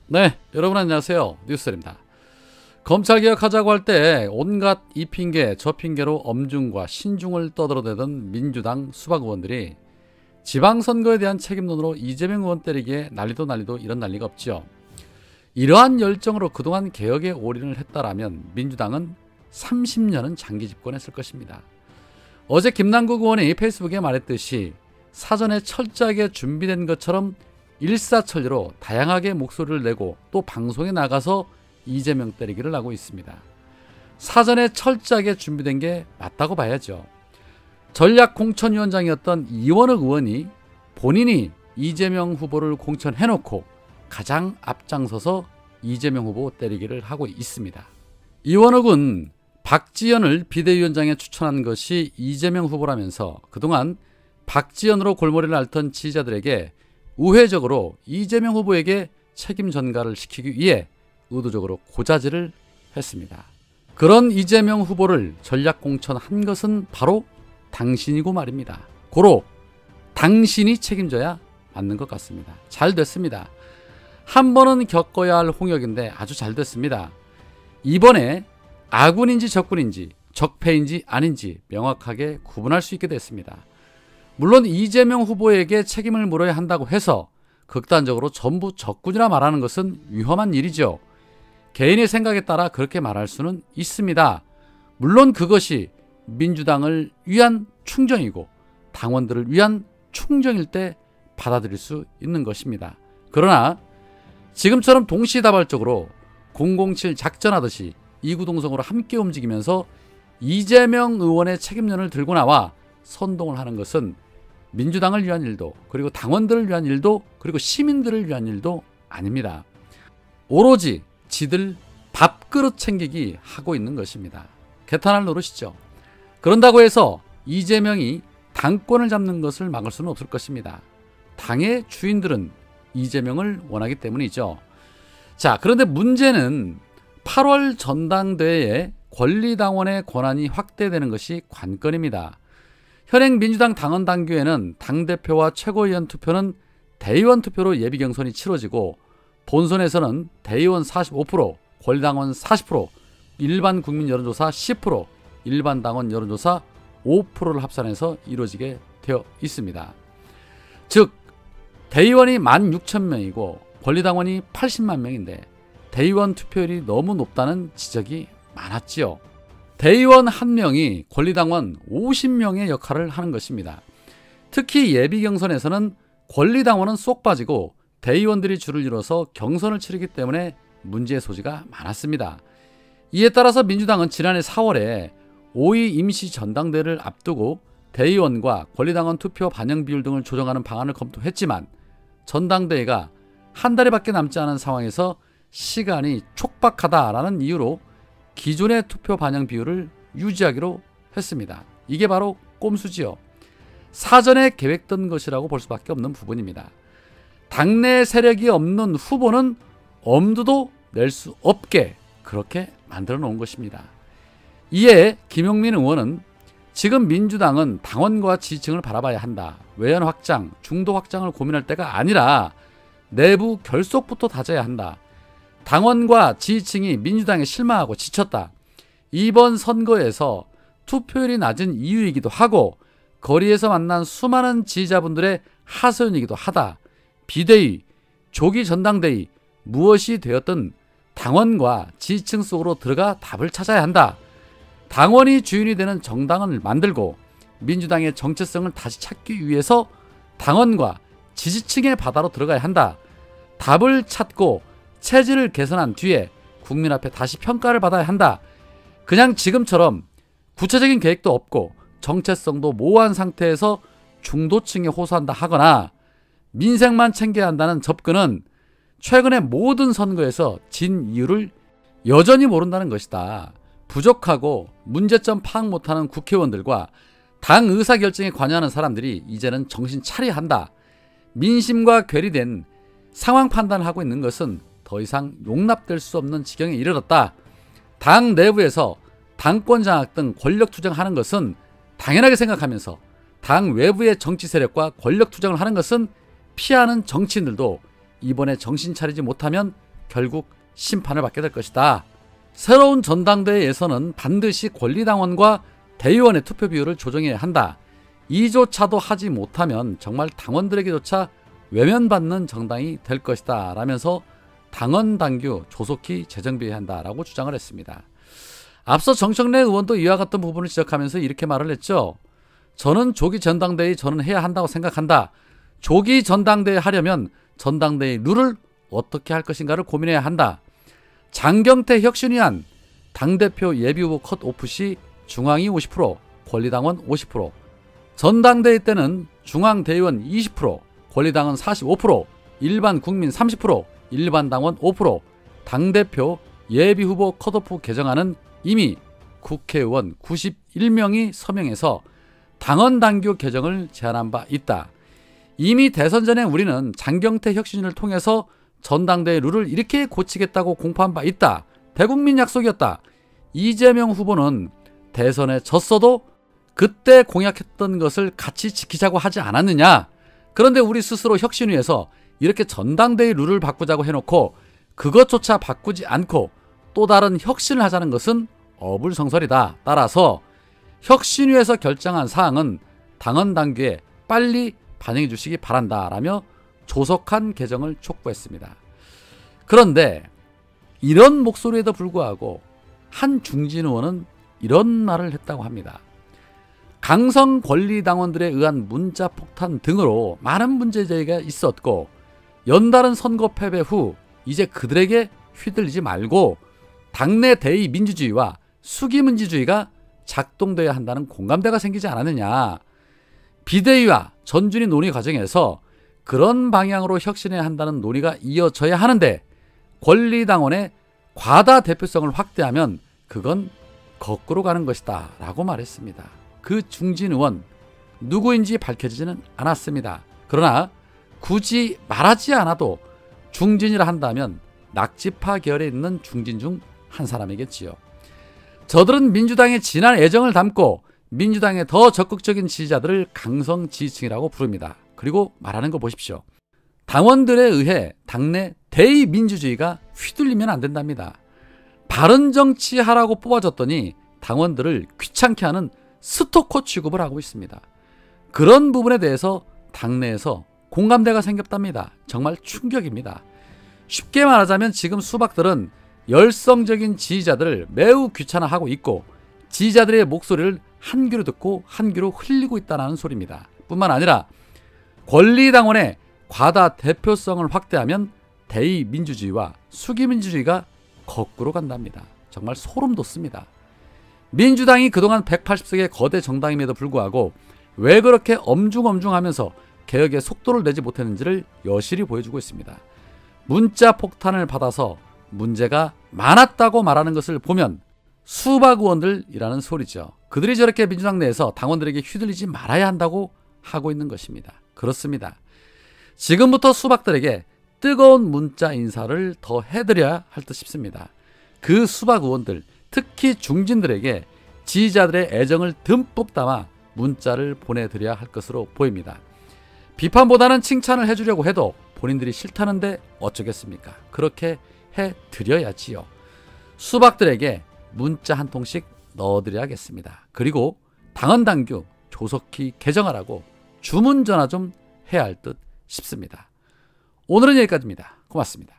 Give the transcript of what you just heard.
네, 여러분 안녕하세요. 뉴스입니다. 검찰개혁하자고 할 때 온갖 이 핑계 저 핑계로 엄중과 신중을 떠들어대던 민주당 수박 의원들이 지방선거에 대한 책임론으로 이재명 의원 때리기에 난리도 이런 난리가 없죠. 이러한 열정으로 그동안 개혁에 올인을 했다라면 민주당은 30년은 장기 집권했을 것입니다. 어제 김남국 의원이 페이스북에 말했듯이 사전에 철저하게 준비된 것처럼 일사천리로 다양하게 목소리를 내고 또 방송에 나가서 이재명 때리기를 하고 있습니다. 사전에 철저하게 준비된 게 맞다고 봐야죠. 전략공천위원장이었던 이원욱 의원이 본인이 이재명 후보를 공천해놓고 가장 앞장서서 이재명 후보 때리기를 하고 있습니다. 이원욱은 박지원을 비대위원장에 추천한 것이 이재명 후보라면서 그동안 박지원으로 골머리를 앓던 지지자들에게 우회적으로 이재명 후보에게 책임 전가를 시키기 위해 의도적으로 고자질을 했습니다. 그런 이재명 후보를 전략 공천한 것은 바로 당신이고 말입니다. 고로 당신이 책임져야 맞는 것 같습니다. 잘 됐습니다. 한 번은 겪어야 할 홍역인데 아주 잘 됐습니다. 이번에 아군인지 적군인지 적폐인지 아닌지 명확하게 구분할 수 있게 됐습니다. 물론 이재명 후보에게 책임을 물어야 한다고 해서 극단적으로 전부 적군이라 말하는 것은 위험한 일이죠. 개인의 생각에 따라 그렇게 말할 수는 있습니다. 물론 그것이 민주당을 위한 충정이고 당원들을 위한 충정일 때 받아들일 수 있는 것입니다. 그러나 지금처럼 동시다발적으로 007 작전하듯이 이구동성으로 함께 움직이면서 이재명 의원의 책임론을 들고 나와 선동을 하는 것은 민주당을 위한 일도 그리고 당원들을 위한 일도 그리고 시민들을 위한 일도 아닙니다. 오로지 지들 밥그릇 챙기기 하고 있는 것입니다. 개탄할 노릇이죠. 그런다고 해서 이재명이 당권을 잡는 것을 막을 수는 없을 것입니다. 당의 주인들은 이재명을 원하기 때문이죠. 자, 그런데 문제는 8월 전당대회에 권리당원의 권한이 확대되는 것이 관건입니다. 현행 민주당 당원 당규에는 당대표와 최고위원 투표는 대의원 투표로 예비경선이 치러지고 본선에서는 대의원 45%, 권리당원 40%, 일반 국민 여론조사 10%, 일반 당원 여론조사 5%를 합산해서 이루어지게 되어 있습니다. 즉 대의원이 16,000명이고 권리당원이 80만 명인데 대의원 투표율이 너무 높다는 지적이 많았지요. 대의원 1명이 권리당원 50명의 역할을 하는 것입니다. 특히 예비경선에서는 권리당원은 쏙 빠지고 대의원들이 줄을 이뤄서 경선을 치르기 때문에 문제의 소지가 많았습니다. 이에 따라서 민주당은 지난해 4월에 5.2 임시전당대회를 앞두고 대의원과 권리당원 투표 반영 비율 등을 조정하는 방안을 검토했지만 전당대회가 한 달밖에 남지 않은 상황에서 시간이 촉박하다라는 이유로 기존의 투표 반영 비율을 유지하기로 했습니다. 이게 바로 꼼수지요. 사전에 계획된 것이라고 볼 수밖에 없는 부분입니다. 당내 세력이 없는 후보는 엄두도 낼 수 없게 그렇게 만들어 놓은 것입니다. 이에 김용민 의원은 지금 민주당은 당원과 지지층을 바라봐야 한다. 외연 확장, 중도 확장을 고민할 때가 아니라 내부 결속부터 다져야 한다. 당원과 지지층이 민주당에 실망하고 지쳤다. 이번 선거에서 투표율이 낮은 이유이기도 하고 거리에서 만난 수많은 지지자분들의 하소연이기도 하다. 비대위, 조기 전당대회 무엇이 되었든 당원과 지지층 속으로 들어가 답을 찾아야 한다. 당원이 주인이 되는 정당을 만들고 민주당의 정체성을 다시 찾기 위해서 당원과 지지층의 바다로 들어가야 한다. 답을 찾고 체질을 개선한 뒤에 국민 앞에 다시 평가를 받아야 한다. 그냥 지금처럼 구체적인 계획도 없고 정체성도 모호한 상태에서 중도층에 호소한다 하거나 민생만 챙겨야 한다는 접근은 최근의 모든 선거에서 진 이유를 여전히 모른다는 것이다. 부족하고 문제점 파악 못하는 국회의원들과 당 의사결정에 관여하는 사람들이 이제는 정신 차려야 한다. 민심과 괴리된 상황 판단을 하고 있는 것은 더 이상 용납될 수 없는 지경에 이르렀다. 당 내부에서 당권 장악 등 권력 투쟁하는 것은 당연하게 생각하면서 당 외부의 정치 세력과 권력 투쟁을 하는 것은 피하는 정치인들도 이번에 정신 차리지 못하면 결국 심판을 받게 될 것이다. 새로운 전당대회에서는 반드시 권리당원과 대의원의 투표 비율을 조정해야 한다. 이조차도 하지 못하면 정말 당원들에게조차 외면받는 정당이 될 것이다 라면서 당원 당규 조속히 재정비해야 한다라고 주장을 했습니다. 앞서 정청래 의원도 이와 같은 부분을 지적하면서 이렇게 말을 했죠. 저는 조기 전당대회 저는 해야 한다고 생각한다. 조기 전당대회 하려면 전당대회 룰을 어떻게 할 것인가를 고민해야 한다. 장경태 혁신위안 당대표 예비후보 컷오프 시 중앙이 50%, 권리당원 50%, 전당대회 때는 중앙대의원 20%, 권리당원 45%, 일반 국민 30%, 일반 당원 5%, 당대표 예비후보 컷오프 개정안은 이미 국회의원 91명이 서명해서 당원 당규 개정을 제안한 바 있다. 이미 대선 전에 우리는 장경태 혁신위를 통해서 전당대회 룰을 이렇게 고치겠다고 공포한 바 있다. 대국민 약속이었다. 이재명 후보는 대선에 졌어도 그때 공약했던 것을 같이 지키자고 하지 않았느냐. 그런데 우리 스스로 혁신위에서 이렇게 전당대회 룰을 바꾸자고 해놓고 그것조차 바꾸지 않고 또 다른 혁신을 하자는 것은 어불성설이다. 따라서 혁신위에서 결정한 사항은 당원 당규에 빨리 반영해 주시기 바란다 라며 조속한 개정을 촉구했습니다. 그런데 이런 목소리에도 불구하고 한 중진 의원은 이런 말을 했다고 합니다. 강성 권리당원들에 의한 문자 폭탄 등으로 많은 문제 제기가 있었고 연달은 선거 패배 후 이제 그들에게 휘둘리지 말고 당내 대의 민주주의와 수기민주주의가 작동돼야 한다는 공감대가 생기지 않았느냐. 비대위와 전준위 논의 과정에서 그런 방향으로 혁신해야 한다는 논의가 이어져야 하는데 권리당원의 과다 대표성을 확대하면 그건 거꾸로 가는 것이다 라고 말했습니다. 그 중진 의원 누구인지 밝혀지지는 않았습니다. 그러나 굳이 말하지 않아도 중진이라 한다면 낙지파 계열에 있는 중진 중 한 사람이겠지요. 저들은 민주당의 진한 애정을 담고 민주당의 더 적극적인 지지자들을 강성 지지층이라고 부릅니다. 그리고 말하는 거 보십시오. 당원들에 의해 당내 대의민주주의가 휘둘리면 안 된답니다. 바른정치하라고 뽑아줬더니 당원들을 귀찮게 하는 스토커 취급을 하고 있습니다. 그런 부분에 대해서 당내에서 공감대가 생겼답니다. 정말 충격입니다. 쉽게 말하자면 지금 수박들은 열성적인 지지자들을 매우 귀찮아하고 있고 지지자들의 목소리를 한 귀로 듣고 한 귀로 흘리고 있다는 소리입니다. 뿐만 아니라 권리당원의 과다 대표성을 확대하면 대의민주주의와 수기민주주의가 거꾸로 간답니다. 정말 소름 돋습니다. 민주당이 그동안 180석의 거대 정당임에도 불구하고 왜 그렇게 엄중엄중하면서 개혁의 속도를 내지 못했는지를 여실히 보여주고 있습니다. 문자 폭탄을 받아서 문제가 많았다고 말하는 것을 보면 수박 의원들이라는 소리죠. 그들이 저렇게 민주당 내에서 당원들에게 휘둘리지 말아야 한다고 하고 있는 것입니다. 그렇습니다. 지금부터 수박들에게 뜨거운 문자 인사를 더 해드려야 할 듯 싶습니다. 그 수박 의원들, 특히 중진들에게 지지자들의 애정을 듬뿍 담아 문자를 보내드려야 할 것으로 보입니다. 비판보다는 칭찬을 해주려고 해도 본인들이 싫다는데 어쩌겠습니까? 그렇게 해드려야지요. 수박들에게 문자 한 통씩 넣어드려야겠습니다. 그리고 당헌당규 조속히 개정하라고 주문 전화 좀 해야 할 듯 싶습니다. 오늘은 여기까지입니다. 고맙습니다.